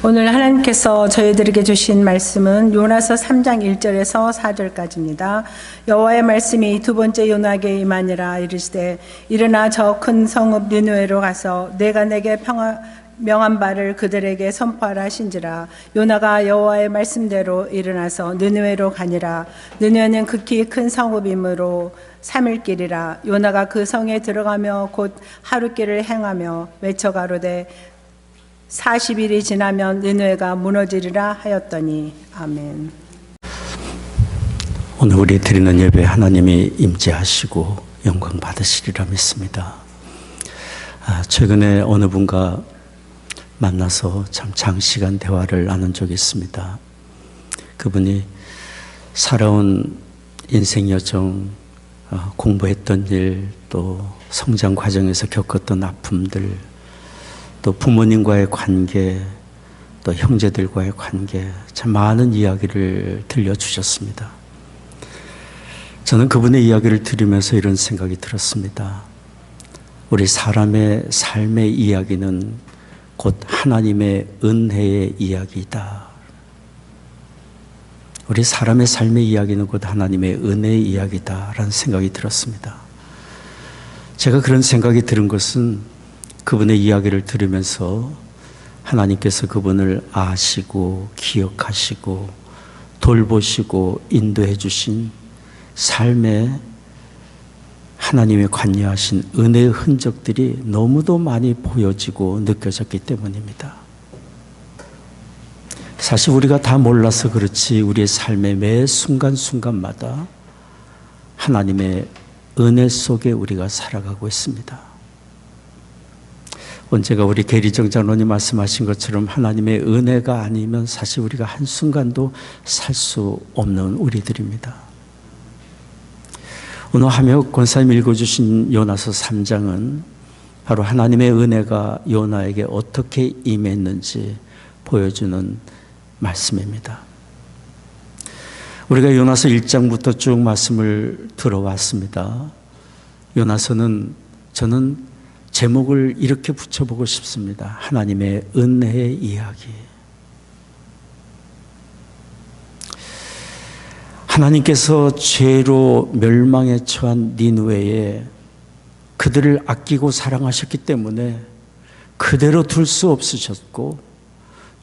오늘 하나님께서 저희들에게 주신 말씀은 요나서 3장 1절에서 4절까지입니다. 여호와의 말씀이 두 번째 요나에게 임하니라. 이르시되 일어나 저 큰 성읍 니느웨로 가서 내가 내게 명한 바를 그들에게 선포하라 하신지라. 요나가 여호와의 말씀대로 일어나서 느느웨로 가니라. 느느웨는 극히 큰 성읍이므로 3일 길이라. 요나가 그 성에 들어가며 곧 하루길을 행하며 외쳐 가로되 40일이 지나면 느느웨가 무너지리라 하였더니. 아멘. 오늘 우리 드리는 예배 하나님이 임재하시고 영광 받으시리라 믿습니다. 최근에 어느 분과 만나서 참 장시간 대화를 나눈 적이 있습니다. 그분이 살아온 인생 여정, 공부했던 일, 또 성장 과정에서 겪었던 아픔들, 또 부모님과의 관계, 또 형제들과의 관계, 참 많은 이야기를 들려주셨습니다. 저는 그분의 이야기를 들으면서 이런 생각이 들었습니다. 우리 사람의 삶의 이야기는 곧 하나님의 은혜의 이야기이다. 우리 사람의 삶의 이야기는 곧 하나님의 은혜의 이야기다라는 생각이 들었습니다. 제가 그런 생각이 들은 것은 그분의 이야기를 들으면서 하나님께서 그분을 아시고 기억하시고 돌보시고 인도해 주신 삶에 하나님의 관여하신 은혜의 흔적들이 너무도 많이 보여지고 느껴졌기 때문입니다. 사실 우리가 다 몰라서 그렇지 우리의 삶의 매 순간순간마다 하나님의 은혜 속에 우리가 살아가고 있습니다. 언제가 우리 계리정 장로님 말씀하신 것처럼 하나님의 은혜가 아니면 사실 우리가 한순간도 살 수 없는 우리들입니다. 오늘 함혁 권사님 읽어주신 요나서 3장은 바로 하나님의 은혜가 요나에게 어떻게 임했는지 보여주는 말씀입니다. 우리가 요나서 1장부터 쭉 말씀을 들어왔습니다. 요나서는 저는 제목을 이렇게 붙여보고 싶습니다. 하나님의 은혜의 이야기. 하나님께서 죄로 멸망에 처한 니느웨에 그들을 아끼고 사랑하셨기 때문에 그대로 둘 수 없으셨고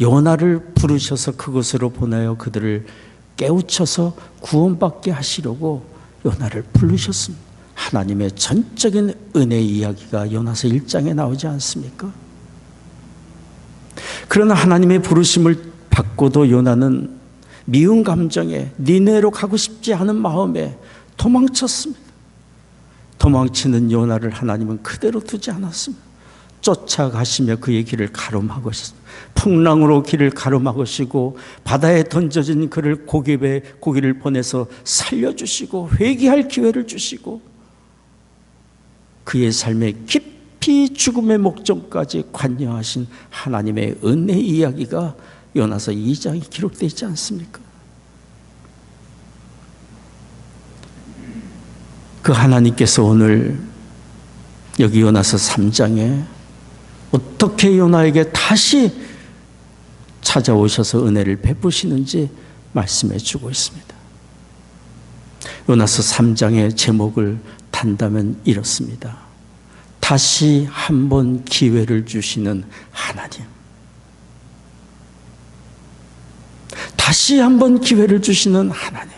요나를 부르셔서 그곳으로 보내어 그들을 깨우쳐서 구원받게 하시려고 요나를 부르셨습니다. 하나님의 전적인 은혜의 이야기가 요나서 1장에 나오지 않습니까? 그러나 하나님의 부르심을 받고도 요나는 미운 감정에 니느웨로 가고 싶지 않은 마음에 도망쳤습니다. 도망치는 요나를 하나님은 그대로 두지 않았습니다. 쫓아가시며 그의 길을 가로막으셨습니다. 풍랑으로 길을 가로막으시고 바다에 던져진 그를 고기를 보내서 살려주시고 회개할 기회를 주시고 그의 삶에 깊이 죽음의 목전까지 관여하신 하나님의 은혜 이야기가 요나서 2장에 기록되어 있지 않습니까? 그 하나님께서 오늘 여기 요나서 3장에 어떻게 요나에게 다시 찾아오셔서 은혜를 베푸시는지 말씀해 주고 있습니다. 요나서 3장의 제목을 단다면 이렇습니다. 다시 한번 기회를 주시는 하나님. 다시 한번 기회를 주시는 하나님.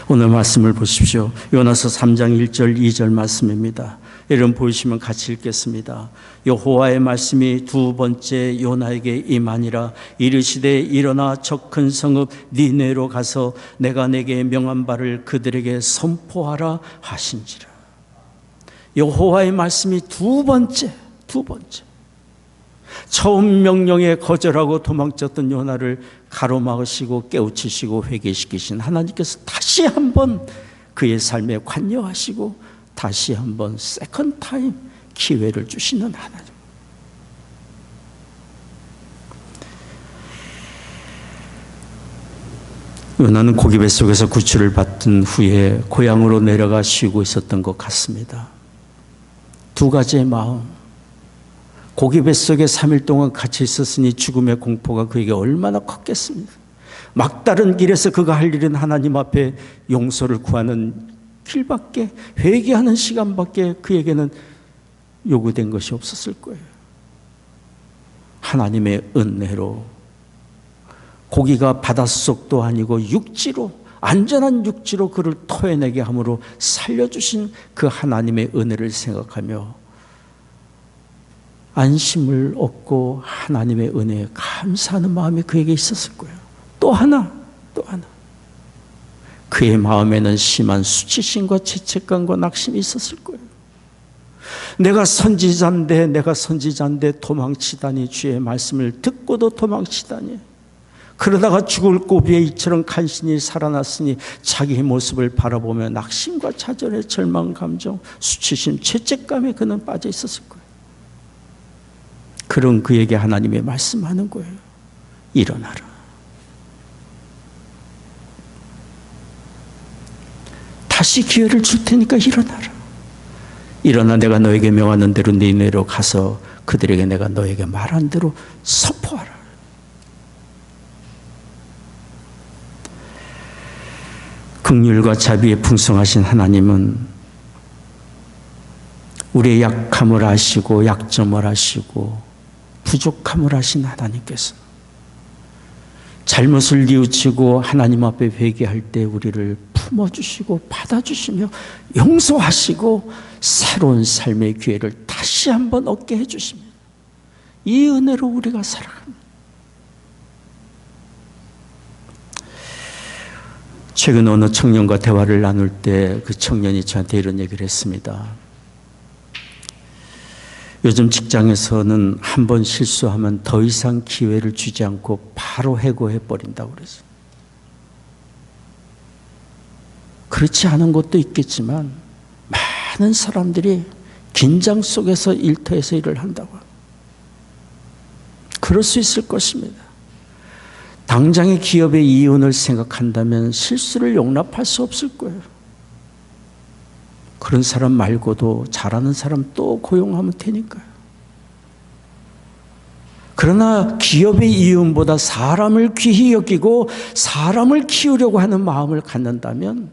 오늘 말씀을 보십시오. 요나서 3장 1절 2절 말씀입니다. 여러분 보이시면 같이 읽겠습니다. 여호와의 말씀이 두 번째 요나에게 임하니라. 이르시되 일어나 저 큰 성읍 니느웨로 가서 내가 내게 명한 바를 그들에게 선포하라 하신지라. 여호와의 말씀이 두 번째 처음 명령에 거절하고 도망쳤던 요나를 가로막으시고 깨우치시고 회개시키신 하나님께서 다시 한번 그의 삶에 관여하시고 다시 한번 세컨드 타임 기회를 주시는 하나님. 요나는 고기 뱃속에서 구출을 받은 후에 고향으로 내려가 쉬고 있었던 것 같습니다. 두 가지의 마음. 고기 뱃속에 3일 동안 갇혀 있었으니 죽음의 공포가 그에게 얼마나 컸겠습니까? 막다른 길에서 그가 할 일은 하나님 앞에 용서를 구하는 길밖에, 회개하는 시간밖에 그에게는 요구된 것이 없었을 거예요. 하나님의 은혜로 고기가 바닷속도 아니고 육지로, 안전한 육지로 그를 토해내게 함으로 살려주신 그 하나님의 은혜를 생각하며 안심을 얻고 하나님의 은혜에 감사하는 마음이 그에게 있었을 거예요. 또 하나 그의 마음에는 심한 수치심과 죄책감과 낙심이 있었을 거예요. 내가 선지자인데 도망치다니, 주의 말씀을 듣고도 도망치다니, 그러다가 죽을 고비에 이처럼 간신히 살아났으니 자기의 모습을 바라보며 낙심과 좌절의 절망 감정, 수치심, 죄책감에 그는 빠져 있었을 거예요. 그런 그에게 하나님의 말씀하는 거예요. 일어나라. 다시 기회를 줄 테니까 일어나라. 일어나 내가 너에게 명하는 대로 니네로 가서 그들에게 내가 너에게 말한 대로 선포하라. 긍휼과 자비에 풍성하신 하나님은 우리의 약함을 아시고 약점을 아시고 부족함을 아신 하나님께서 잘못을 뉘우치고 하나님 앞에 회개할 때 우리를 품어주시고 받아주시며 용서하시고 새로운 삶의 기회를 다시 한번 얻게 해주십니다. 이 은혜로 우리가 살아갑니다. 최근 어느 청년과 대화를 나눌 때 그 청년이 저한테 이런 얘기를 했습니다. 요즘 직장에서는 한 번 실수하면 더 이상 기회를 주지 않고 바로 해고해 버린다고 그랬어요. 그렇지 않은 것도 있겠지만 많은 사람들이 긴장 속에서 일터에서 일을 한다고 합니다. 그럴 수 있을 것입니다. 당장의 기업의 이윤을 생각한다면 실수를 용납할 수 없을 거예요. 그런 사람 말고도 잘하는 사람 또 고용하면 되니까요. 그러나 기업의 이윤보다 사람을 귀히 여기고 사람을 키우려고 하는 마음을 갖는다면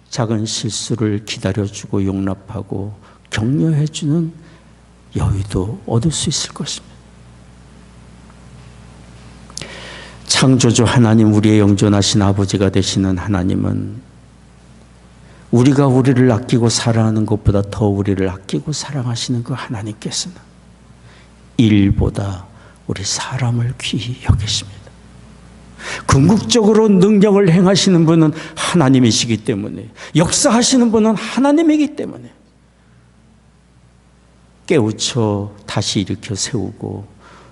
작은 실수를 기다려주고 용납하고 격려해주는 여유도 얻을 수 있을 것입니다. 창조주 하나님, 우리의 영존하신 아버지가 되시는 하나님은 우리가 우리를 아끼고 사랑하는 것보다 더 우리를 아끼고 사랑하시는 그 하나님께서는 일보다 우리 사람을 귀히 여기십니다. 궁극적으로 능력을 행하시는 분은 하나님이시기 때문에, 역사하시는 분은 하나님이기 때문에 깨우쳐 다시 일으켜 세우고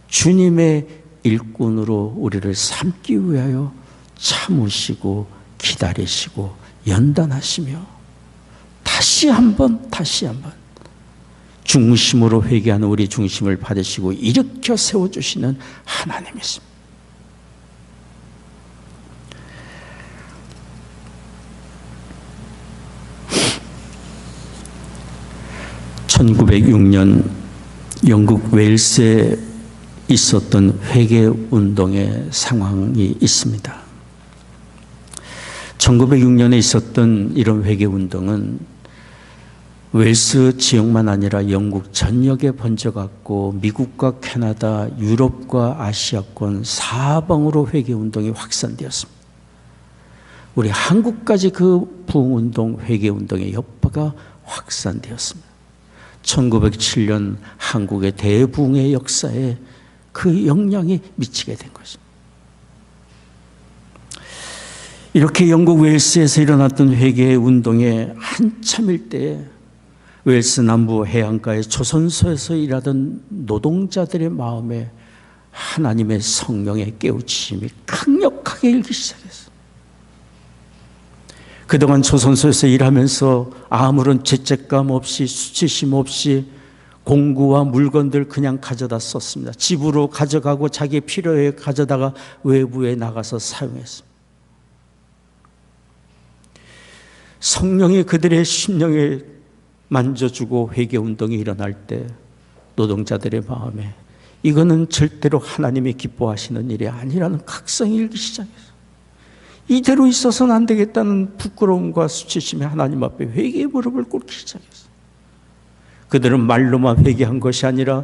주님의 일꾼으로 우리를 삼기 위하여 참으시고 기다리시고 연단하시며 다시 한번 중심으로 회개하는 우리 중심을 받으시고 일으켜 세워주시는 하나님이십니다. (1906년) 영국 웨일스에 있었던 회개운동의 상황이 있습니다. 1906년에 있었던 이런 회개운동은 웨일스 지역만 아니라 영국 전역에 번져갔고 미국과 캐나다, 유럽과 아시아권 사방으로 회개운동이 확산되었습니다. 우리 한국까지 그 부흥운동, 회개운동의 여파가 확산되었습니다. 1907년 한국의 대부흥의 역사에 그 영향이 미치게 된 것입니다. 이렇게 영국 웨일스에서 일어났던 회개의 운동에 한참일 때에 웨일스 남부 해안가의 조선소에서 일하던 노동자들의 마음에 하나님의 성령의 깨우치심이 강력하게 일기 시작했어요. 그동안 조선소에서 일하면서 아무런 죄책감 없이 수치심 없이 공구와 물건들 그냥 가져다 썼습니다. 집으로 가져가고 자기 필요에 가져다가 외부에 나가서 사용했습니다. 성령이 그들의 심령에 만져주고 회개운동이 일어날 때 노동자들의 마음에 이거는 절대로 하나님이 기뻐하시는 일이 아니라는 각성이 일기 시작했어요. 이대로 있어서는 안 되겠다는 부끄러움과 수치심에 하나님 앞에 회개의 무릎을 꿇기 시작했어요. 그들은 말로만 회개한 것이 아니라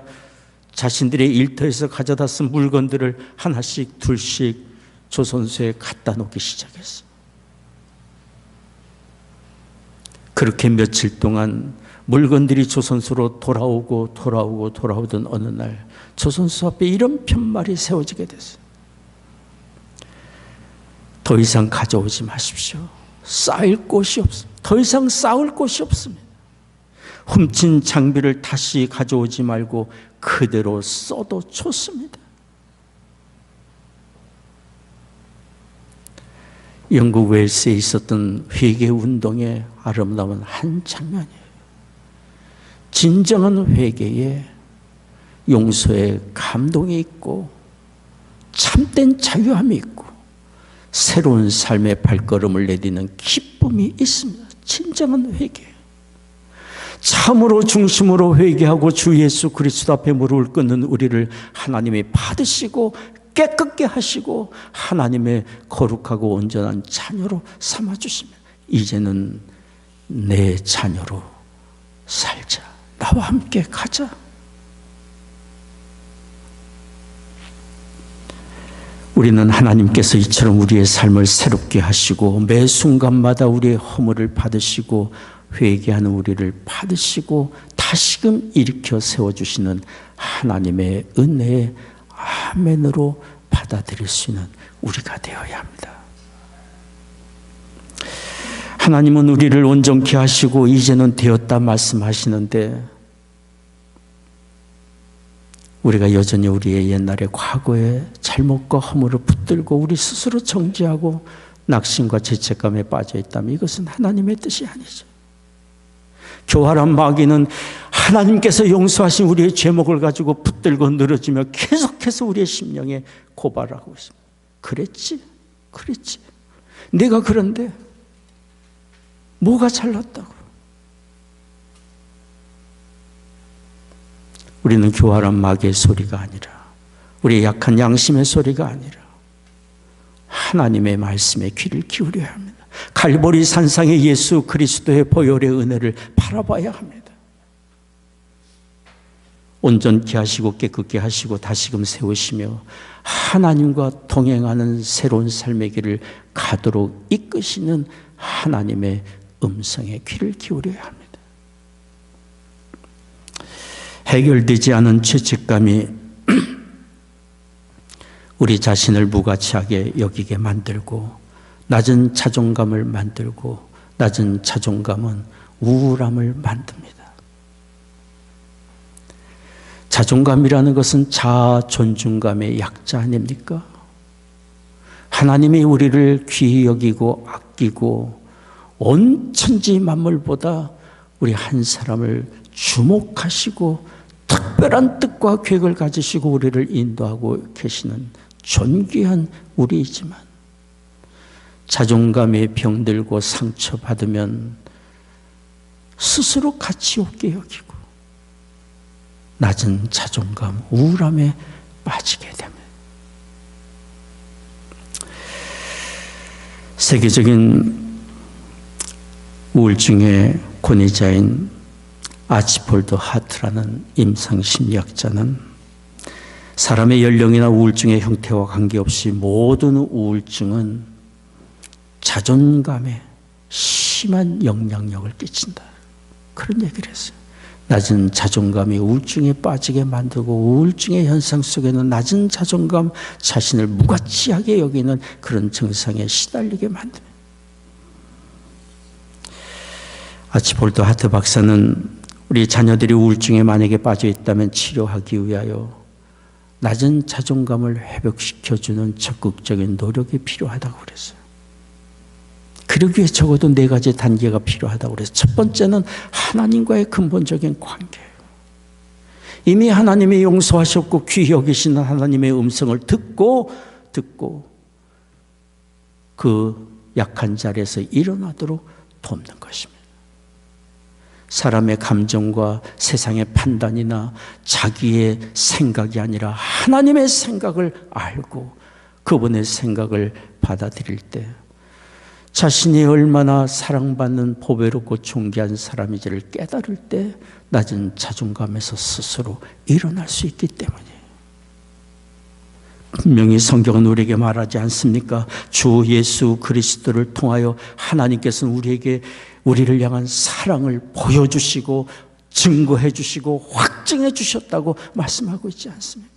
자신들의 일터에서 가져다 쓴 물건들을 하나씩 둘씩 조선소에 갖다 놓기 시작했어요. 그렇게 며칠 동안 물건들이 조선소로 돌아오던 어느 날 조선소 앞에 이런 편말이 세워지게 됐어요. 더 이상 가져오지 마십시오. 쌓일 곳이 없습니다. 더 이상 쌓을 곳이 없습니다. 훔친 장비를 다시 가져오지 말고 그대로 써도 좋습니다. 영국 웨일스에 있었던 회개 운동의 아름다운 한 장면이에요. 진정한 회개에 용서에 감동이 있고 참된 자유함이 있고 새로운 삶의 발걸음을 내디는 기쁨이 있습니다. 진정한 회개. 참으로 중심으로 회개하고 주 예수 그리스도 앞에 무릎을 꿇는 우리를 하나님이 받으시고 깨끗게 하시고 하나님의 거룩하고 온전한 자녀로 삼아주시면 이제는 내 자녀로 살자. 나와 함께 가자. 우리는 하나님께서 이처럼 우리의 삶을 새롭게 하시고 매 순간마다 우리의 허물을 받으시고 회개하는 우리를 받으시고 다시금 일으켜 세워주시는 하나님의 은혜의 아멘으로 받아들일 수 있는 우리가 되어야 합니다. 하나님은 우리를 온전케 하시고 이제는 되었다 말씀하시는데 우리가 여전히 우리의 옛날의 과거의 잘못과 허물을 붙들고 우리 스스로 정죄하고 낙심과 죄책감에 빠져 있다면 이것은 하나님의 뜻이 아니죠. 교활한 마귀는 하나님께서 용서하신 우리의 죄목을 가지고 붙들고 늘어지며 계속해서 우리의 심령에 고발하고 있습니다. 그랬지. 내가 그런데 뭐가 잘났다고. 우리는 교활한 마귀의 소리가 아니라 우리의 약한 양심의 소리가 아니라 하나님의 말씀에 귀를 기울여야 합니다. 갈보리 산상의 예수 그리스도의 보혈의 은혜를 바라봐야 합니다. 온전케 하시고 깨끗게 하시고 다시금 세우시며 하나님과 동행하는 새로운 삶의 길을 가도록 이끄시는 하나님의 음성에 귀를 기울여야 합니다. 해결되지 않은 죄책감이 우리 자신을 무가치하게 여기게 만들고 낮은 자존감을 만들고 낮은 자존감은 우울함을 만듭니다. 자존감이라는 것은 자아 존중감의 약자 아닙니까? 하나님이 우리를 귀히 여기고 아끼고 온 천지 만물보다 우리 한 사람을 주목하시고 특별한 뜻과 계획을 가지시고 우리를 인도하고 계시는 존귀한 우리이지만 자존감에 병들고 상처받으면 스스로 가치 없게 여기고 낮은 자존감, 우울함에 빠지게 됩니다. 세계적인 우울증의 권위자인 아치폴드 하트라는 임상심리학자는 사람의 연령이나 우울증의 형태와 관계없이 모든 우울증은 자존감에 심한 영향력을 끼친다. 그런 얘기를 했어요. 낮은 자존감이 우울증에 빠지게 만들고 우울증의 현상 속에는 낮은 자존감, 자신을 무가치하게 여기는 그런 증상에 시달리게 만듭니다. 아치폴드 하트 박사는 우리 자녀들이 우울증에 만약에 빠져 있다면 치료하기 위하여 낮은 자존감을 회복시켜주는 적극적인 노력이 필요하다고 그랬어요. 그러기 위해 적어도 4가지 단계가 필요하다고 그랬어요. 첫 번째는 하나님과의 근본적인 관계예요. 이미 하나님이 용서하셨고 귀히 여기시는 하나님의 음성을 듣고 그 약한 자리에서 일어나도록 돕는 것입니다. 사람의 감정과 세상의 판단이나 자기의 생각이 아니라 하나님의 생각을 알고 그분의 생각을 받아들일 때 자신이 얼마나 사랑받는 보배롭고 존귀한 사람인지를 깨달을 때 낮은 자존감에서 스스로 일어날 수 있기 때문이에요. 분명히 성경은 우리에게 말하지 않습니까? 주 예수 그리스도를 통하여 하나님께서는 우리를 향한 사랑을 보여주시고 증거해 주시고 확증해 주셨다고 말씀하고 있지 않습니까?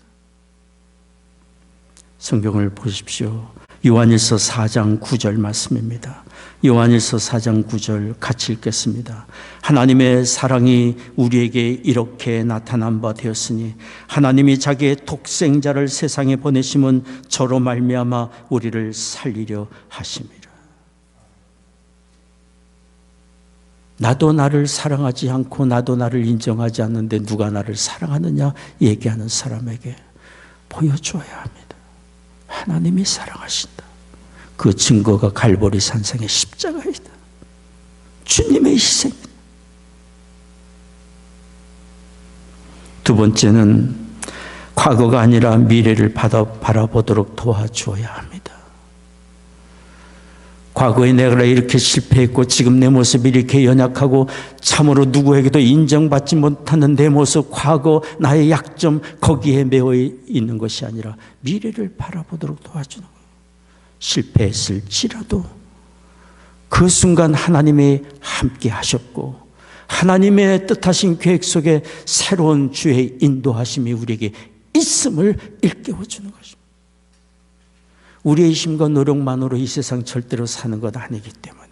성경을 보십시오. 요한일서 4장 9절 말씀입니다. 요한일서 4장 9절 같이 읽겠습니다. 하나님의 사랑이 우리에게 이렇게 나타난 바 되었으니 하나님이 자기의 독생자를 세상에 보내심은 저로 말미암아 우리를 살리려 하심이라. 나도 나를 사랑하지 않고 나도 나를 인정하지 않는데 누가 나를 사랑하느냐 얘기하는 사람에게 보여줘야 합니다. 하나님이 사랑하신다. 그 증거가 갈보리 산상의 십자가이다. 주님의 희생. 두 번째는 과거가 아니라 미래를 바라보도록 도와주어야 합니다. 과거에 내가 이렇게 실패했고 지금 내 모습이 이렇게 연약하고 참으로 누구에게도 인정받지 못하는 내 모습, 과거 나의 약점 거기에 매여 있는 것이 아니라 미래를 바라보도록 도와주는 거예요. 실패했을지라도 그 순간 하나님이 함께 하셨고 하나님의 뜻하신 계획 속에 새로운 주의 인도하심이 우리에게 있음을 일깨워주는 것입니다. 우리의 힘과 노력만으로 이 세상 절대로 사는 것 아니기 때문에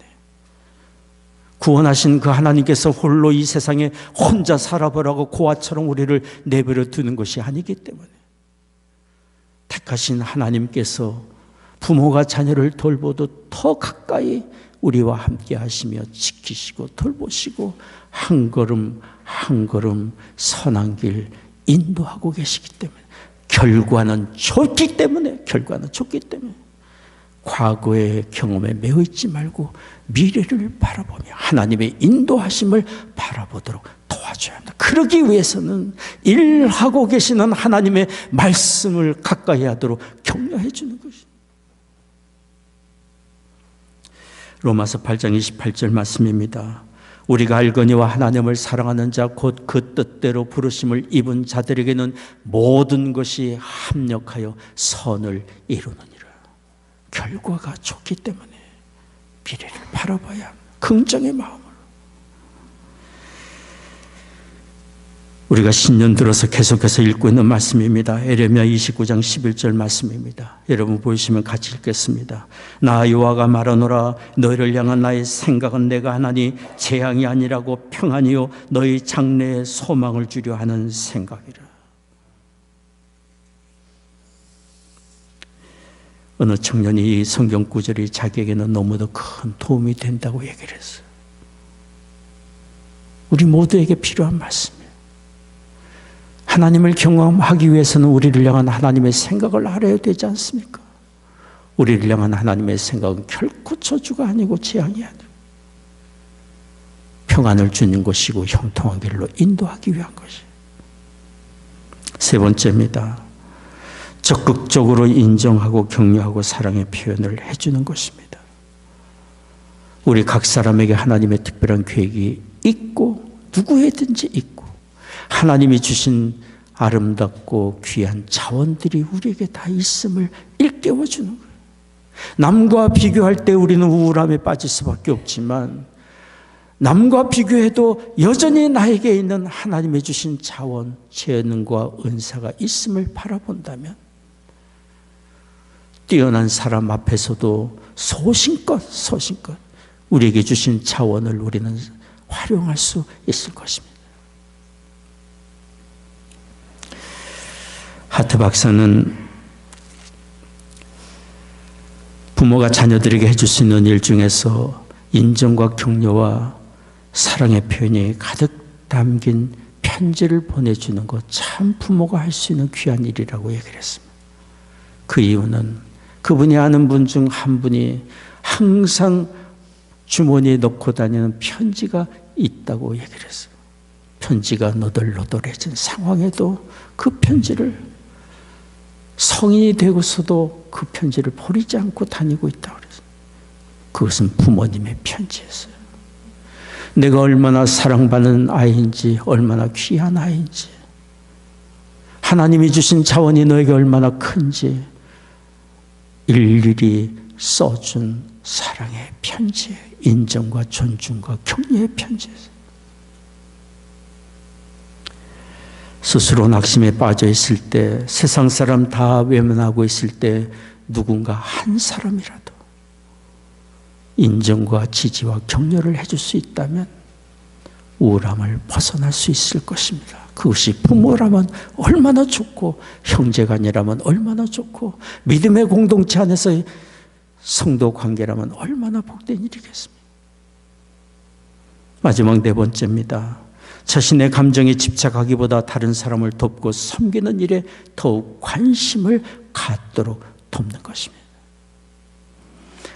구원하신 그 하나님께서 홀로 이 세상에 혼자 살아보라고 고아처럼 우리를 내버려 두는 것이 아니기 때문에 택하신 하나님께서 부모가 자녀를 돌보듯 더 가까이 우리와 함께 하시며 지키시고 돌보시고 한 걸음 한 걸음 선한 길 인도하고 계시기 때문에 결과는 좋기 때문에 과거의 경험에 매여 있지 말고 미래를 바라보며 하나님의 인도하심을 바라보도록 도와줘야 합니다. 그러기 위해서는 일하고 계시는 하나님의 말씀을 가까이 하도록 격려해 주는 것입니다. 로마서 8장 28절 말씀입니다. 우리가 알거니와 하나님을 사랑하는 자 곧 그 뜻대로 부르심을 입은 자들에게는 모든 것이 합력하여 선을 이루느니라. 결과가 좋기 때문에 미래를 바라봐야 합니다. 긍정의 마음으로. 우리가 신년 들어서 계속해서 읽고 있는 말씀입니다. 에레미야 29장 11절 말씀입니다. 여러분 보이시면 같이 읽겠습니다. 나 여호와가 말하노라 너희를 향한 나의 생각은 내가 하나니 재앙이 아니라고 평안이요 너희 장래에 소망을 주려 하는 생각이라. 어느 청년이 이 성경 구절이 자기에게는 너무도 큰 도움이 된다고 얘기를 했어요. 우리 모두에게 필요한 말씀이에요. 하나님을 경험하기 위해서는 우리를 향한 하나님의 생각을 알아야 되지 않습니까? 우리를 향한 하나님의 생각은 결코 저주가 아니고 재앙이 아니고 평안을 주는 것이고 형통한 길로 인도하기 위한 것이에요. 세 번째입니다. 적극적으로 인정하고 격려하고 사랑의 표현을 해주는 것입니다. 우리 각 사람에게 하나님의 특별한 계획이 있고 누구에든지 있고 하나님이 주신 아름답고 귀한 자원들이 우리에게 다 있음을 일깨워주는 거예요. 남과 비교할 때 우리는 우울함에 빠질 수밖에 없지만 남과 비교해도 여전히 나에게 있는 하나님이 주신 자원, 재능과 은사가 있음을 바라본다면 뛰어난 사람 앞에서도 소신껏 우리에게 주신 자원을 우리는 활용할 수 있을 것입니다. 하트 박사는 부모가 자녀들에게 해줄 수 있는 일 중에서 인정과 격려와 사랑의 표현이 가득 담긴 편지를 보내주는 것 참 부모가 할 수 있는 귀한 일이라고 얘기를 했습니다. 그 이유는 그분이 아는 분 중 한 분이 항상 주머니에 넣고 다니는 편지가 있다고 얘기를 했어요. 편지가 너덜너덜해진 상황에도 그 편지를, 성인이 되고서도 그 편지를 버리지 않고 다니고 있다고 그랬어요. 그것은 부모님의 편지였어요. 내가 얼마나 사랑받는 아이인지, 얼마나 귀한 아이인지, 하나님이 주신 자원이 너에게 얼마나 큰지 일일이 써준 사랑의 편지예요. 인정과 존중과 격려의 편지였어요. 스스로 낙심에 빠져 있을 때, 세상 사람 다 외면하고 있을 때 누군가 한 사람이라도 인정과 지지와 격려를 해줄 수 있다면 우울함을 벗어날 수 있을 것입니다. 그것이 부모라면 얼마나 좋고, 형제간이라면 얼마나 좋고, 믿음의 공동체 안에서의 성도 관계라면 얼마나 복된 일이겠습니까? 마지막 네 번째입니다. 자신의 감정에 집착하기보다 다른 사람을 돕고 섬기는 일에 더욱 관심을 갖도록 돕는 것입니다.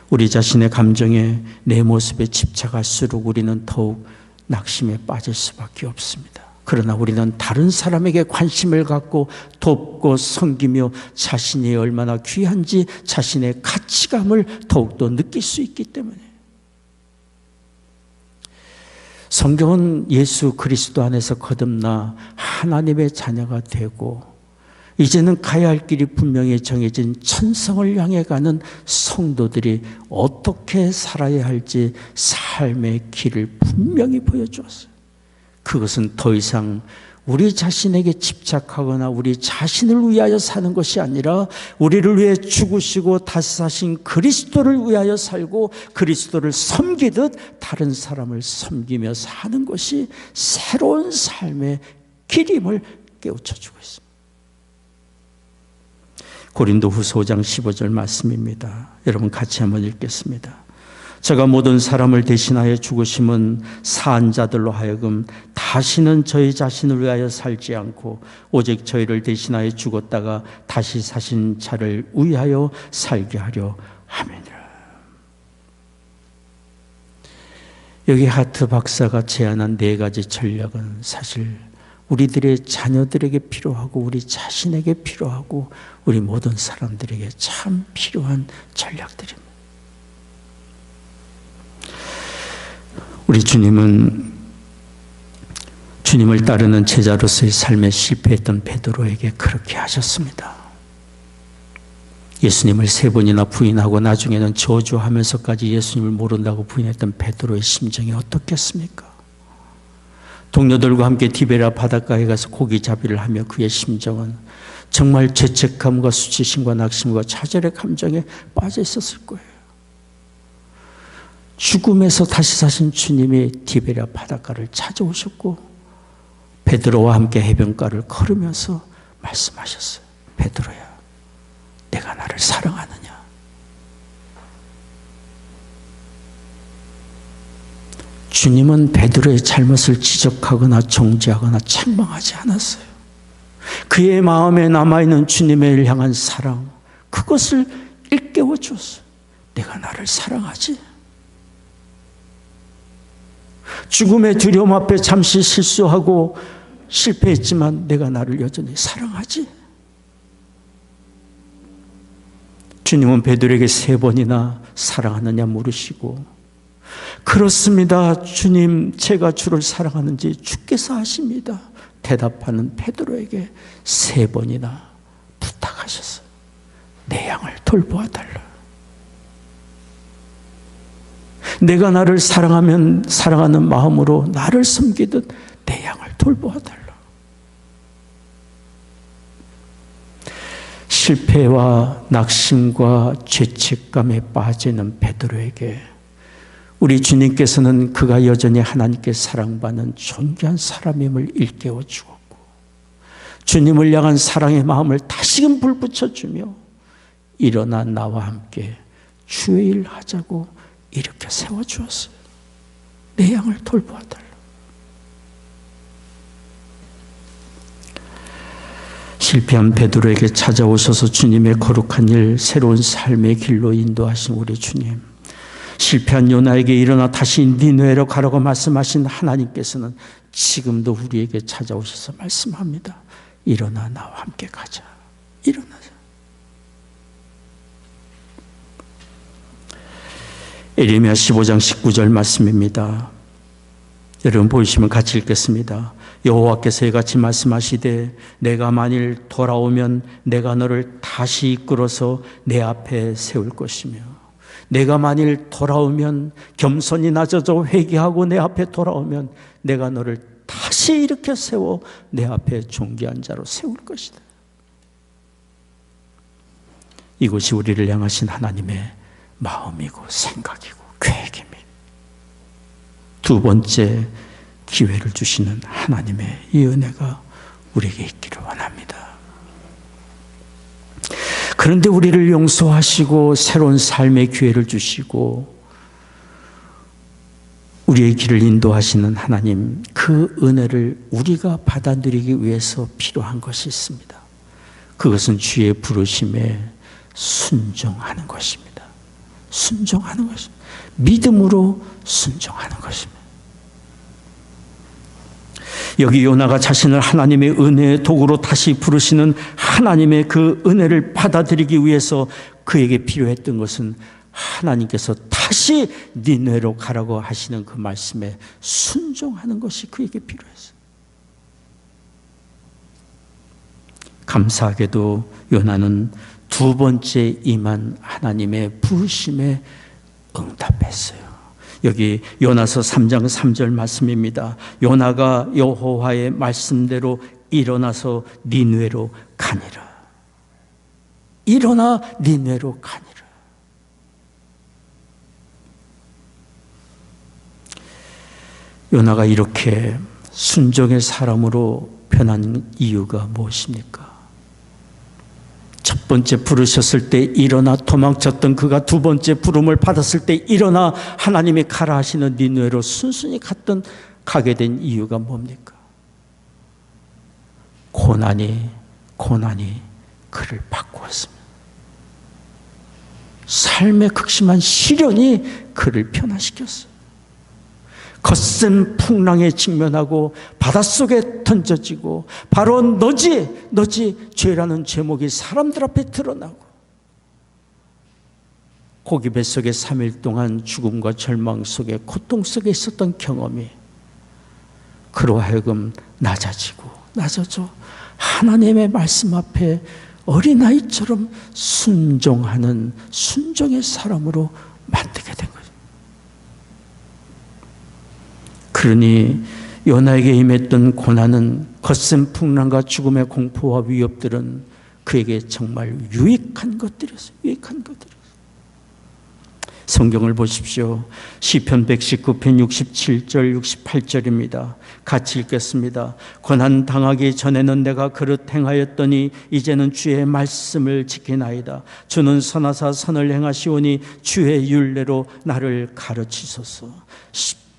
우리 자신의 감정에, 내 모습에 집착할수록 우리는 더욱 낙심에 빠질 수밖에 없습니다. 그러나 우리는 다른 사람에게 관심을 갖고 돕고 섬기며 자신이 얼마나 귀한지 자신의 가치감을 더욱더 느낄 수 있기 때문에, 성경은 예수 그리스도 안에서 거듭나 하나님의 자녀가 되고 이제는 가야 할 길이 분명히 정해진 천성을 향해 가는 성도들이 어떻게 살아야 할지 삶의 길을 분명히 보여주었어요. 그것은 더 이상 우리 자신에게 집착하거나 우리 자신을 위하여 사는 것이 아니라 우리를 위해 죽으시고 다시 사신 그리스도를 위하여 살고 그리스도를 섬기듯 다른 사람을 섬기며 사는 것이 새로운 삶의 길임을 깨우쳐주고 있습니다. 고린도후서 5장 15절 말씀입니다. 여러분 같이 한번 읽겠습니다. 제가 모든 사람을 대신하여 죽으심은 사한 자들로 하여금 다시는 저희 자신을 위하여 살지 않고 오직 저희를 대신하여 죽었다가 다시 사신 자를 위하여 살게 하려 함이니라. 여기 하트 박사가 제안한 네 가지 전략은 사실 우리들의 자녀들에게 필요하고 우리 자신에게 필요하고 우리 모든 사람들에게 참 필요한 전략들입니다. 우리 주님은 주님을 따르는 제자로서의 삶에 실패했던 베드로에게 그렇게 하셨습니다. 예수님을 3번이나 부인하고 나중에는 저주하면서까지 예수님을 모른다고 부인했던 베드로의 심정이 어떻겠습니까? 동료들과 함께 디베라 바닷가에 가서 고기잡이를 하며 그의 심정은 정말 죄책감과 수치심과 낙심과 좌절의 감정에 빠져 있었을 거예요. 죽음에서 다시 사신 주님이 디베랴 바닷가를 찾아오셨고 베드로와 함께 해변가를 걸으면서 말씀하셨어요. 베드로야, 내가 나를 사랑하느냐? 주님은 베드로의 잘못을 지적하거나 정죄하거나 책망하지 않았어요. 그의 마음에 남아있는 주님을 향한 사랑, 그것을 일깨워 주었어요. 내가 나를 사랑하지? 죽음의 두려움 앞에 잠시 실수하고 실패했지만 내가 나를 여전히 사랑하지? 주님은 베드로에게 3번이나 사랑하느냐 물으시고, 그렇습니다 주님, 제가 주를 사랑하는지 주께서 아십니다. 대답하는 베드로에게 3번이나 부탁하셨어요. 내 양을 돌보아 달라. 내가 나를 사랑하면 사랑하는 마음으로 나를 섬기듯 내 양을 돌보아 달라. 실패와 낙심과 죄책감에 빠지는 베드로에게 우리 주님께서는 그가 여전히 하나님께 사랑받는 존귀한 사람임을 일깨워 주었고, 주님을 향한 사랑의 마음을 다시금 불붙여주며 일어나 나와 함께 주의 일 하자고 이렇게 세워주었어요. 내 양을 돌보아 달라. 실패한 베드로에게 찾아오셔서 주님의 거룩한 일, 새로운 삶의 길로 인도하신 우리 주님, 실패한 요나에게 일어나 다시 니느웨로 가라고 말씀하신 하나님께서는 지금도 우리에게 찾아오셔서 말씀합니다. 일어나 나와 함께 가자. 일어나자. 예레미야 15장 19절 말씀입니다. 여러분 보이시면 같이 읽겠습니다. 여호와께서 이같이 말씀하시되 내가 만일 돌아오면 내가 너를 다시 이끌어서 내 앞에 세울 것이며 내가 만일 돌아오면 겸손히 낮아져 회개하고 내 앞에 돌아오면 내가 너를 다시 일으켜 세워 내 앞에 존귀한 자로 세울 것이다. 이것이 우리를 향하신 하나님의 마음이고 생각이고 계획입니다. 두 번째 기회를 주시는 하나님의 이 은혜가 우리에게 있기를 원합니다. 그런데 우리를 용서하시고 새로운 삶의 기회를 주시고 우리의 길을 인도하시는 하나님, 그 은혜를 우리가 받아들이기 위해서 필요한 것이 있습니다. 그것은 주의 부르심에 순종하는 것입니다. 순종하는 것입니다. 믿음으로 순종하는 것입니다. 여기 요나가 자신을 하나님의 은혜의 도구로 다시 부르시는 하나님의 그 은혜를 받아들이기 위해서 그에게 필요했던 것은 하나님께서 다시 니느웨로 가라고 하시는 그 말씀에 순종하는 것이 그에게 필요했어요. 감사하게도 요나는 두 번째 임한 하나님의 부르심에 응답했어요. 여기 요나서 3장 3절 말씀입니다. 요나가 여호와의 말씀대로 일어나서 니느웨로 가니라. 일어나 니느웨로 가니라. 요나가 이렇게 순종의 사람으로 변한 이유가 무엇입니까? 첫 번째 부르셨을 때 일어나 도망쳤던 그가 두 번째 부름을 받았을 때 일어나 하나님이 가라 하시는 니느웨로 순순히 가게 된 이유가 뭡니까? 고난이 그를 바꾸었습니다. 삶의 극심한 시련이 그를 변화시켰어요. 거센 풍랑에 직면하고 바닷속에 던져지고 바로 너지 죄라는 제목이 사람들 앞에 드러나고 고기 뱃속에 3일 동안 죽음과 절망 속에 고통 속에 있었던 경험이 그로 하여금 낮아져 하나님의 말씀 앞에 어린아이처럼 순종하는 순종의 사람으로 만들게 된 거죠. 그러니 요나에게 임했던 고난은 거센 풍랑과 죽음의 공포와 위협들은 그에게 정말 유익한 것들이었어요. 성경을 보십시오. 시편 119편 67절 68절입니다. 같이 읽겠습니다. 고난 당하기 전에는 내가 그릇 행하였더니 이제는 주의 말씀을 지키나이다. 주는 선하사 선을 행하시오니 주의 율례로 나를 가르치소서.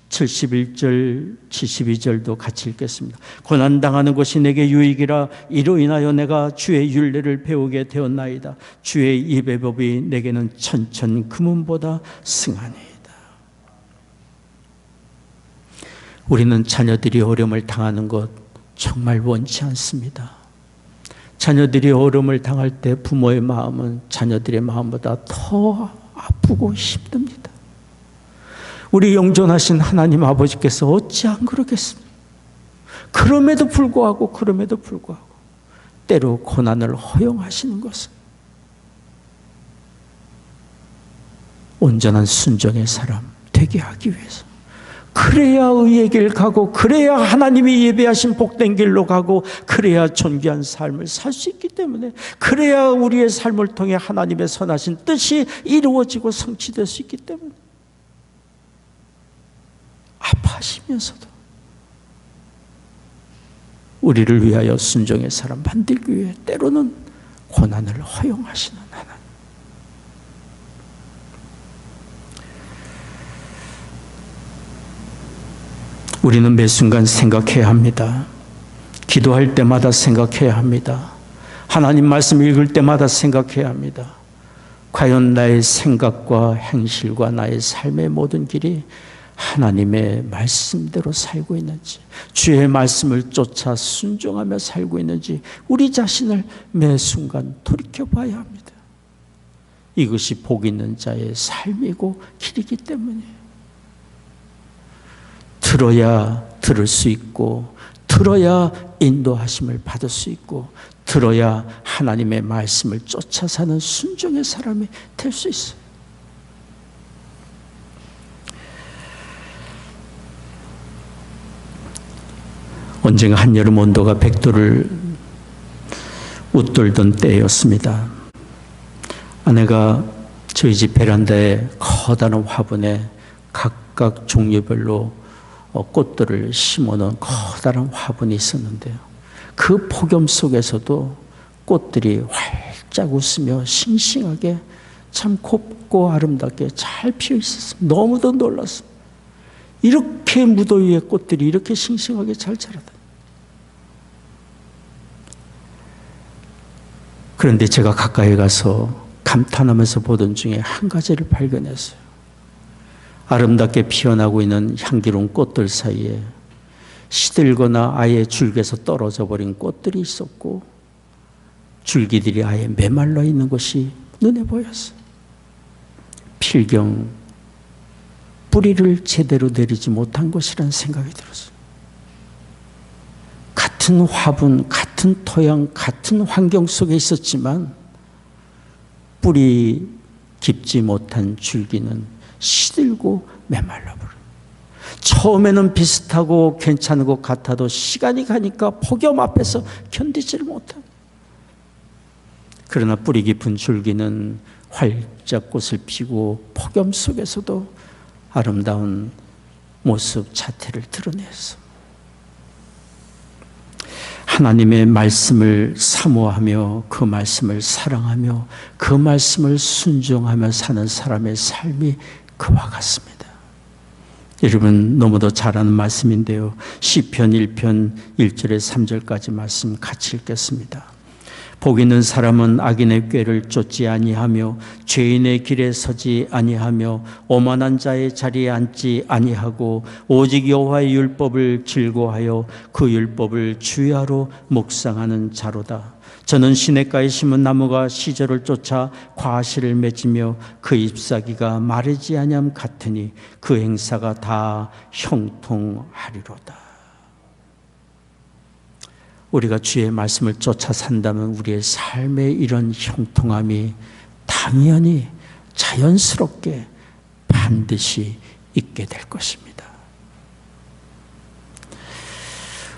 71절 72절도 같이 읽겠습니다. 고난당하는 것이 내게 유익이라 이로 인하여 내가 주의 율례를 배우게 되었나이다. 주의 입의 법이 내게는 천천 금은보다 승하니이다. 우리는 자녀들이 어려움을 당하는 것 정말 원치 않습니다. 자녀들이 어려움을 당할 때 부모의 마음은 자녀들의 마음보다 더 아프고 힘듭니다. 우리 영존하신 하나님 아버지께서 어찌 안 그러겠습니까? 그럼에도 불구하고 때로 고난을 허용하시는 것은 온전한 순종의 사람 되게 하기 위해서, 그래야 의의 길 가고 그래야 하나님이 예배하신 복된 길로 가고 그래야 존귀한 삶을 살 수 있기 때문에, 그래야 우리의 삶을 통해 하나님의 선하신 뜻이 이루어지고 성취될 수 있기 때문에 아파하시면서도 우리를 위하여 순종의 사람 만들기 위해 때로는 고난을 허용하시는 하나님. 우리는 매 순간 생각해야 합니다. 기도할 때마다 생각해야 합니다. 하나님 말씀 읽을 때마다 생각해야 합니다. 과연 나의 생각과 행실과 나의 삶의 모든 길이 하나님의 말씀대로 살고 있는지, 주의 말씀을 쫓아 순종하며 살고 있는지 우리 자신을 매 순간 돌이켜봐야 합니다. 이것이 복 있는 자의 삶이고 길이기 때문이에요. 들어야 들을 수 있고, 들어야 인도하심을 받을 수 있고, 들어야 하나님의 말씀을 쫓아 사는 순종의 사람이 될 수 있어요. 언젠가 한여름 온도가 100도를 웃돌던 때였습니다. 아내가 저희 집 베란다에 커다란 화분에 각각 종류별로 꽃들을 심어놓은 커다란 화분이 있었는데요. 그 폭염 속에서도 꽃들이 활짝 웃으며 싱싱하게 참 곱고 아름답게 잘 피어 있었습니다. 너무도 놀랐습니다. 이렇게 무더위에 꽃들이 이렇게 싱싱하게 잘 자라다. 그런데 제가 가까이 가서 감탄하면서 보던 중에 한 가지를 발견했어요. 아름답게 피어나고 있는 향기로운 꽃들 사이에 시들거나 아예 줄기에서 떨어져 버린 꽃들이 있었고, 줄기들이 아예 메말라 있는 것이 눈에 보였어요. 필경 뿌리를 제대로 내리지 못한 것이라는 생각이 들었어요. 같은 화분, 같은 토양, 같은 환경 속에 있었지만 뿌리 깊지 못한 줄기는 시들고 메말라 버려요. 처음에는 비슷하고 괜찮은 것 같아도 시간이 가니까 폭염 앞에서 견디지를 못해요. 그러나 뿌리 깊은 줄기는 활짝 꽃을 피고 폭염 속에서도 아름다운 모습 자태를 드러내서 하나님의 말씀을 사모하며 그 말씀을 사랑하며 그 말씀을 순종하며 사는 사람의 삶이 그와 같습니다. 여러분 너무도 잘 아는 말씀인데요. 시편 1편 1절에 3절까지 말씀 같이 읽겠습니다. 복 있는 사람은 악인의 꾀를 쫓지 아니하며 죄인의 길에 서지 아니하며 오만한 자의 자리에 앉지 아니하고 오직 여호와의 율법을 즐거워하여 그 율법을 주야로 묵상하는 자로다. 저는 시냇가에 심은 나무가 시절을 쫓아 과실을 맺으며 그 잎사귀가 마르지 아니함 같으니 그 행사가 다 형통하리로다. 우리가 주의 말씀을 쫓아 산다면 우리의 삶의 이런 형통함이 당연히 자연스럽게 반드시 있게 될 것입니다.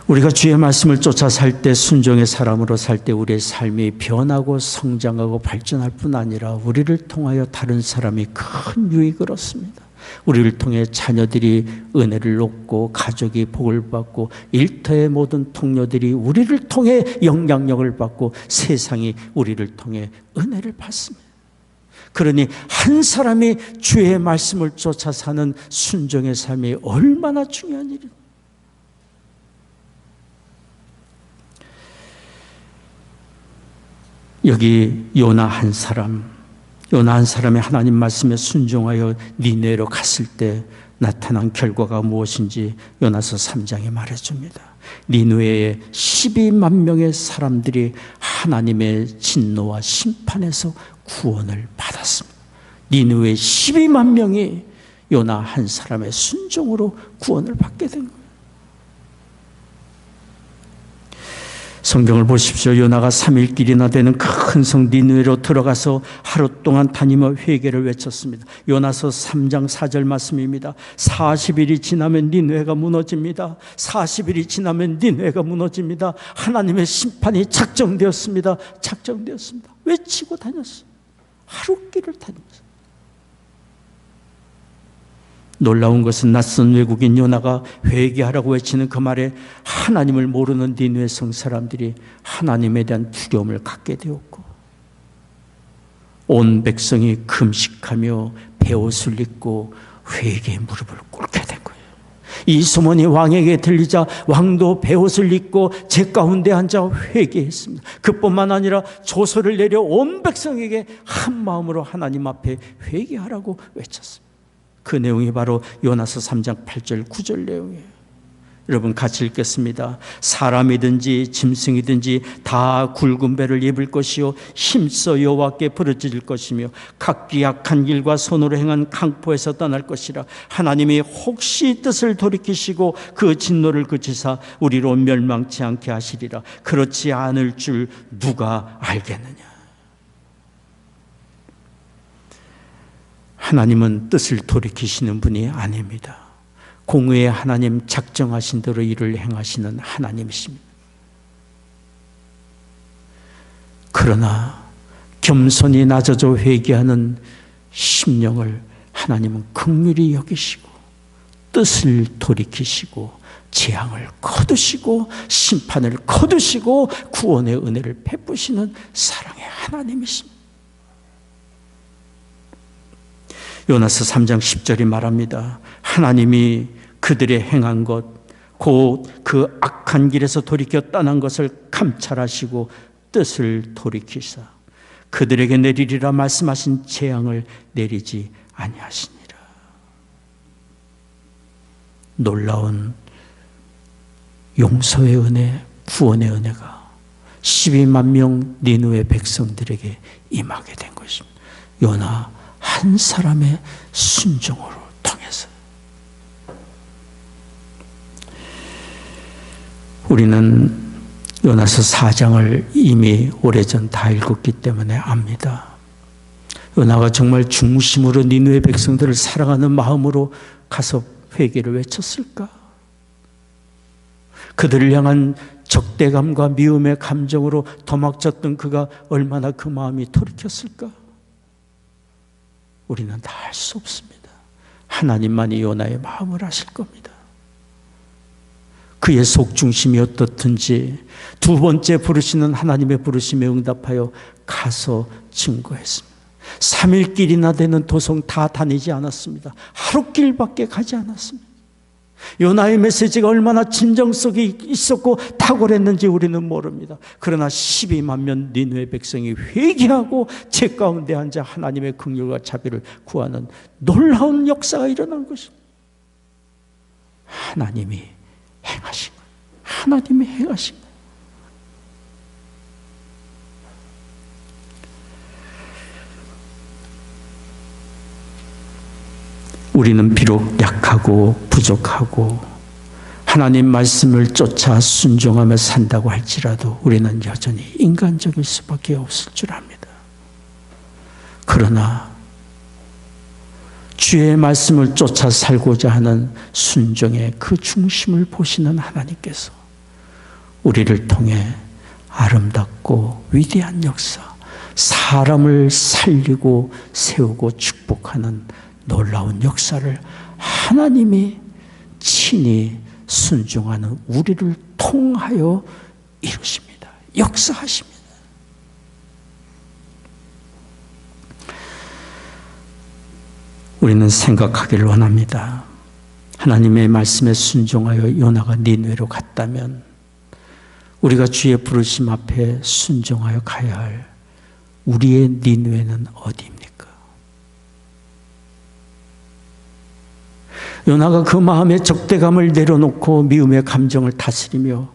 우리가 주의 말씀을 쫓아 살 때, 순종의 사람으로 살 때 우리의 삶이 변하고 성장하고 발전할 뿐 아니라 우리를 통하여 다른 사람이 큰 유익을 얻습니다. 우리를 통해 자녀들이 은혜를 얻고 가족이 복을 받고 일터의 모든 동료들이 우리를 통해 영향력을 받고 세상이 우리를 통해 은혜를 받습니다. 그러니 한 사람이 주의 말씀을 쫓아 사는 순종의 삶이 얼마나 중요한 일입니까? 여기 요나 한 사람이 하나님 말씀에 순종하여 니네로 갔을 때 나타난 결과가 무엇인지 요나서 3장에 말해줍니다. 니느웨의 12만 명의 사람들이 하나님의 진노와 심판에서 구원을 받았습니다. 니느웨의 12만 명이 요나 한 사람의 순종으로 구원을 받게 된 거예요. 성경을 보십시오. 요나가 3일길이나 되는 큰 성 니느웨로 들어가서 하루 동안 다니며 회개를 외쳤습니다. 요나서 3장 4절 말씀입니다. 40일이 지나면 니느웨가 무너집니다. 40일이 지나면 니느웨가 무너집니다. 하나님의 심판이 작정되었습니다. 외치고 다녔어요. 하루길을 다녔어요. 놀라운 것은 낯선 외국인 요나가 회개하라고 외치는 그 말에 하나님을 모르는 니느웨 성 사람들이 하나님에 대한 두려움을 갖게 되었고, 온 백성이 금식하며 베옷을 입고 회개의 무릎을 꿇게 된 거예요. 이 소문이 왕에게 들리자 왕도 베옷을 입고 제 가운데 앉아 회개했습니다. 그뿐만 아니라 조서를 내려 온 백성에게 한 마음으로 하나님 앞에 회개하라고 외쳤습니다. 그 내용이 바로 요나서 3장 8절 9절 내용이에요. 여러분 같이 읽겠습니다. 사람이든지 짐승이든지 다 굵은 배를 입을 것이요 힘써 여호와께 부르짖을 것이며 각기 악한 길과 손으로 행한 강포에서 떠날 것이라. 하나님이 혹시 뜻을 돌이키시고 그 진노를 그치사 우리로 멸망치 않게 하시리라. 그렇지 않을 줄 누가 알겠느냐. 하나님은 뜻을 돌이키시는 분이 아닙니다. 공의의 하나님, 작정하신 대로 일을 행하시는 하나님이십니다. 그러나 겸손히 낮아져 회개하는 심령을 하나님은 긍휼히 여기시고 뜻을 돌이키시고 재앙을 거두시고 심판을 거두시고 구원의 은혜를 베푸시는 사랑의 하나님이십니다. 요나서 3장 10절이 말합니다. 하나님이 그들의 행한 것, 곧 그 악한 길에서 돌이켜 떠난 것을 감찰하시고 뜻을 돌이키사 그들에게 내리리라 말씀하신 재앙을 내리지 아니하시니라. 놀라운 용서의 은혜, 구원의 은혜가 12만 명 니느웨 백성들에게 임하게 된 것입니다. 요나 한 사람의 순종으로 통해서. 우리는 요나서 4장을 이미 오래전 다 읽었기 때문에 압니다. 요나가 정말 중심으로 니느웨 백성들을 사랑하는 마음으로 가서 회개를 외쳤을까? 그들을 향한 적대감과 미움의 감정으로 도망쳤던 그가 얼마나 그 마음이 돌이켰을까? 우리는 다 알 수 없습니다. 하나님만이 요나의 마음을 아실 겁니다. 그의 속중심이 어떻든지 두 번째 부르시는 하나님의 부르심에 응답하여 가서 증거했습니다. 3일길이나 되는 도성 다 다니지 않았습니다. 하루길밖에 가지 않았습니다. 요나의 메시지가 얼마나 진정성이 있었고 탁월했는지 우리는 모릅니다. 그러나 12만 명 니느웨 백성이 회개하고 제 가운데 앉아 하나님의 긍휼과 자비를 구하는 놀라운 역사가 일어난 것입니다. 하나님이 행하신 거예요. 하나님이 행하신 거예요. 우리는 비록 약하고 부족하고 하나님 말씀을 쫓아 순종하며 산다고 할지라도 우리는 여전히 인간적일 수밖에 없을 줄 압니다. 그러나 주의 말씀을 쫓아 살고자 하는 순종의 그 중심을 보시는 하나님께서 우리를 통해 아름답고 위대한 역사, 사람을 살리고 세우고 축복하는 놀라운 역사를 하나님이 친히 순종하는 우리를 통하여 이루십니다. 역사하십니다. 우리는 생각하기를 원합니다. 하나님의 말씀에 순종하여 요나가 니느웨로 갔다면 우리가 주의 부르심 앞에 순종하여 가야 할 우리의 니느웨는 어디입니까? 요나가 그 마음의 적대감을 내려놓고 미움의 감정을 다스리며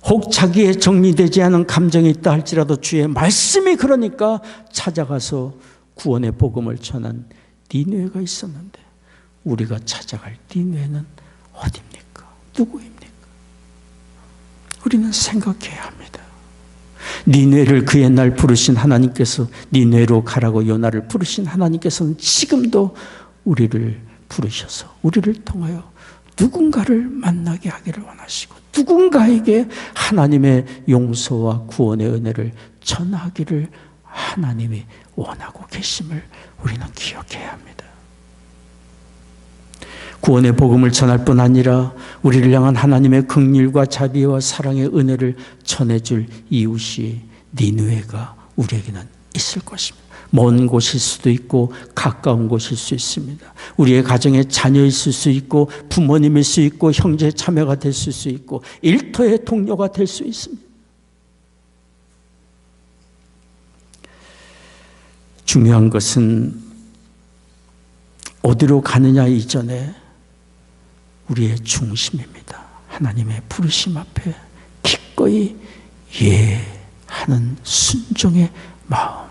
혹 자기의 정리되지 않은 감정이 있다 할지라도 주의 말씀이 그러니까 찾아가서 구원의 복음을 전한 니느웨가 있었는데 우리가 찾아갈 니느웨는 어디입니까? 누구입니까? 우리는 생각해야 합니다. 니느웨를 그 옛날 부르신 하나님께서 니느웨로 가라고 요나를 부르신 하나님께서는 지금도 우리를 부르셔서 우리를 통하여 누군가를 만나게 하기를 원하시고 누군가에게 하나님의 용서와 구원의 은혜를 전하기를 하나님이 원하고 계심을 우리는 기억해야 합니다. 구원의 복음을 전할 뿐 아니라 우리를 향한 하나님의 긍휼과 자비와 사랑의 은혜를 전해줄 이웃이 니느웨가 우리에게는 있을 것입니다. 먼 곳일 수도 있고 가까운 곳일 수 있습니다. 우리의 가정에 자녀일 수 있고 부모님일 수 있고 형제 자매가 될 수 있고 일터의 동료가 될 수 있습니다. 중요한 것은 어디로 가느냐 이전에 우리의 중심입니다. 하나님의 부르심 앞에 기꺼이 예하는 순종의 마음.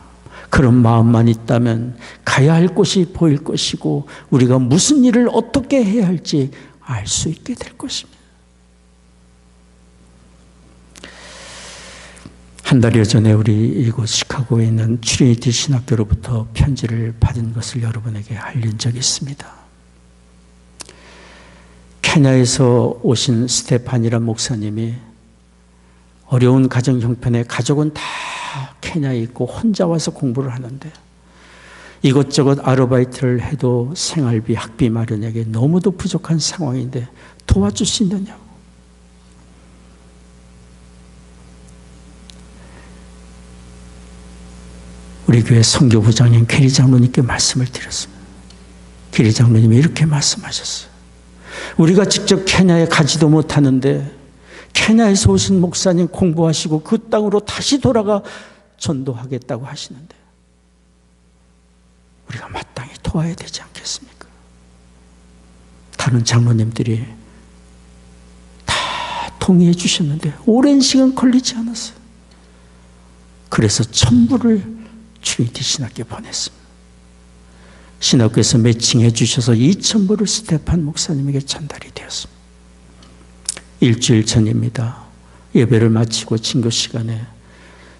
그런 마음만 있다면 가야 할 곳이 보일 것이고 우리가 무슨 일을 어떻게 해야 할지 알 수 있게 될 것입니다. 한 달여 전에 우리 이곳 시카고에 있는 트리니티 신학교로부터 편지를 받은 것을 여러분에게 알린 적이 있습니다. 케냐에서 오신 스테판이란 목사님이 어려운 가정 형편에 가족은 다 케냐에 있고 혼자 와서 공부를 하는데 이것저것 아르바이트를 해도 생활비, 학비 마련에게 너무도 부족한 상황인데 도와줄 수 있느냐고. 우리 교회 선교부장님 계리 장로님께 말씀을 드렸습니다. 계리 장로님이 이렇게 말씀하셨어요. 우리가 직접 케냐에 가지도 못하는데 케냐에서 오신 목사님 공부하시고 그 땅으로 다시 돌아가 전도하겠다고 하시는데 우리가 마땅히 도와야 되지 않겠습니까? 다른 장로님들이 다 동의해 주셨는데 오랜 시간 걸리지 않았어요. 그래서 전부를 트리니티 신학교에 보냈습니다. 신학교에서 매칭해 주셔서 2,000불을 스테판 목사님에게 전달이 되었습니다. 일주일 전입니다. 예배를 마치고 친교 시간에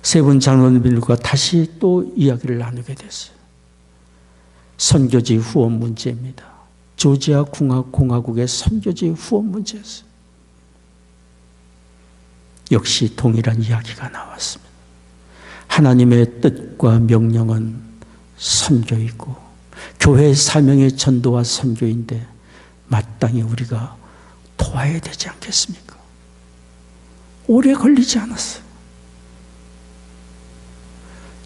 세 분 장로님들과 다시 또 이야기를 나누게 됐어요. 선교지 후원 문제입니다. 조지아 공화국의 선교지 후원 문제였어요. 역시 동일한 이야기가 나왔습니다. 하나님의 뜻과 명령은 선교이고 교회의 사명의 전도와 선교인데 마땅히 우리가 도와야 되지 않겠습니까? 오래 걸리지 않았어요.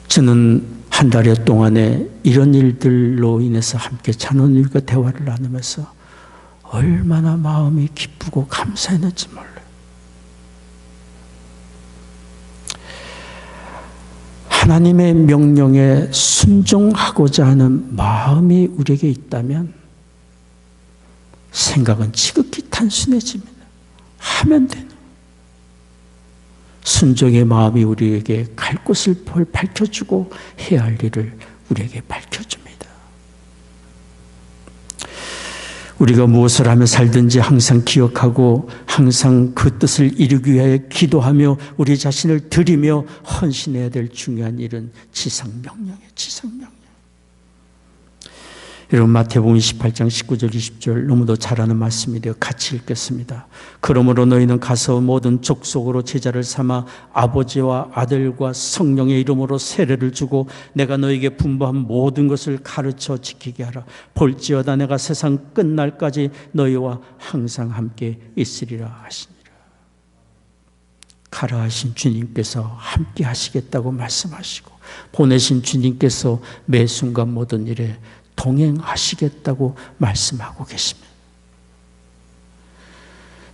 저는 한 달여 동안에 이런 일들로 인해서 함께 장로님과 대화를 나누면서 얼마나 마음이 기쁘고 감사했는지 몰라요. 하나님의 명령에 순종하고자 하는 마음이 우리에게 있다면 생각은 지극히 단순해집니다. 하면 되는. 순종의 마음이 우리에게 갈 곳을 밝혀주고 해야 할 일을 우리에게 밝혀줍니다. 우리가 무엇을 하며 살든지 항상 기억하고 항상 그 뜻을 이루기 위하여 기도하며 우리 자신을 드리며 헌신해야 될 중요한 일은 지상명령이에요. 지상명령. 여러분 마태복음 28장 19절 20절 너무도 잘 아는 말씀인데요. 같이 읽겠습니다. 그러므로 너희는 가서 모든 족속으로 제자를 삼아 아버지와 아들과 성령의 이름으로 세례를 주고 내가 너희에게 분부한 모든 것을 가르쳐 지키게 하라. 볼지어다 내가 세상 끝날까지 너희와 항상 함께 있으리라 하시니라. 가라 하신 주님께서 함께 하시겠다고 말씀하시고 보내신 주님께서 매 순간 모든 일에 동행하시겠다고 말씀하고 계십니다.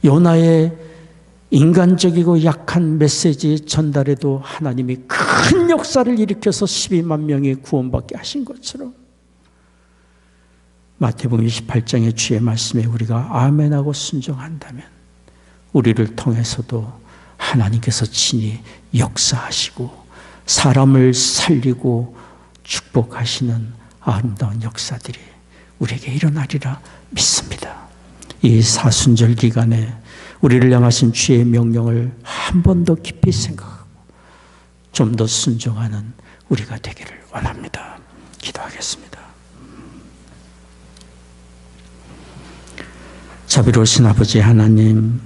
요나의 인간적이고 약한 메시지 전달에도 하나님이 큰 역사를 일으켜서 12만 명이 구원받게 하신 것처럼 마태복음 28장의 주의 말씀에 우리가 아멘하고 순종한다면 우리를 통해서도 하나님께서 친히 역사하시고 사람을 살리고 축복하시는 아름다운 역사들이 우리에게 일어나리라 믿습니다. 이 사순절 기간에 우리를 향하신 주의 명령을 한 번 더 깊이 생각하고 좀 더 순종하는 우리가 되기를 원합니다. 기도하겠습니다. 자비로우신 아버지 하나님,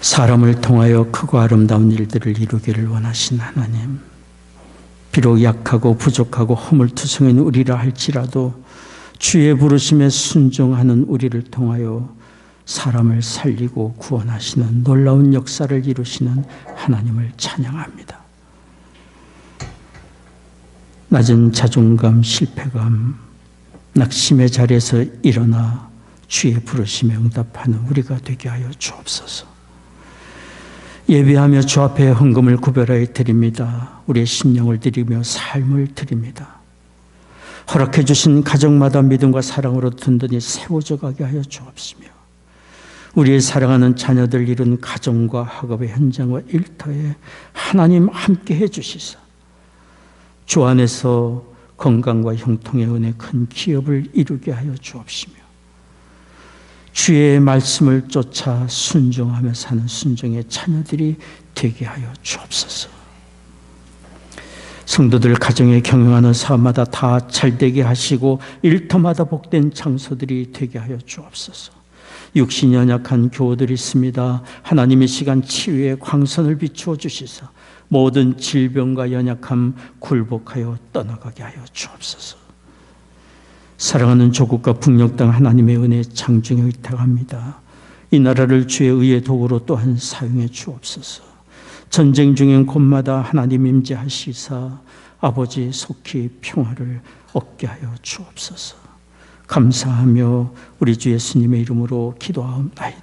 사람을 통하여 크고 아름다운 일들을 이루기를 원하신 하나님, 비록 약하고 부족하고 허물투성인 우리라 할지라도 주의 부르심에 순종하는 우리를 통하여 사람을 살리고 구원하시는 놀라운 역사를 이루시는 하나님을 찬양합니다. 낮은 자존감, 실패감, 낙심의 자리에서 일어나 주의 부르심에 응답하는 우리가 되게 하여 주옵소서. 예배하며 주 앞에 헌금을 구별하여 드립니다. 우리의 심령을 드리며 삶을 드립니다. 허락해 주신 가정마다 믿음과 사랑으로 든든히 세워져 가게 하여 주옵시며, 우리의 사랑하는 자녀들 이룬 가정과 학업의 현장과 일터에 하나님 함께해 주시사 주 안에서 건강과 형통의 은혜 큰 기업을 이루게 하여 주옵시며, 주의 말씀을 쫓아 순종하며 사는 순종의 자녀들이 되게 하여 주옵소서. 성도들 가정에 경영하는 사업마다 다 잘되게 하시고 일터마다 복된 장소들이 되게 하여 주옵소서. 육신이 연약한 교우들이 있습니다. 하나님의 시간 치유의 광선을 비추어 주시사 모든 질병과 연약함 굴복하여 떠나가게 하여 주옵소서. 사랑하는 조국과 북녘 땅 하나님의 은혜 장중에 의탁합니다. 이 나라를 주의 의의 도구로 또한 사용해 주옵소서. 전쟁 중인 곳마다 하나님 임재하시사 아버지 속히 평화를 얻게 하여 주옵소서. 감사하며 우리 주 예수님의 이름으로 기도하옵나이다.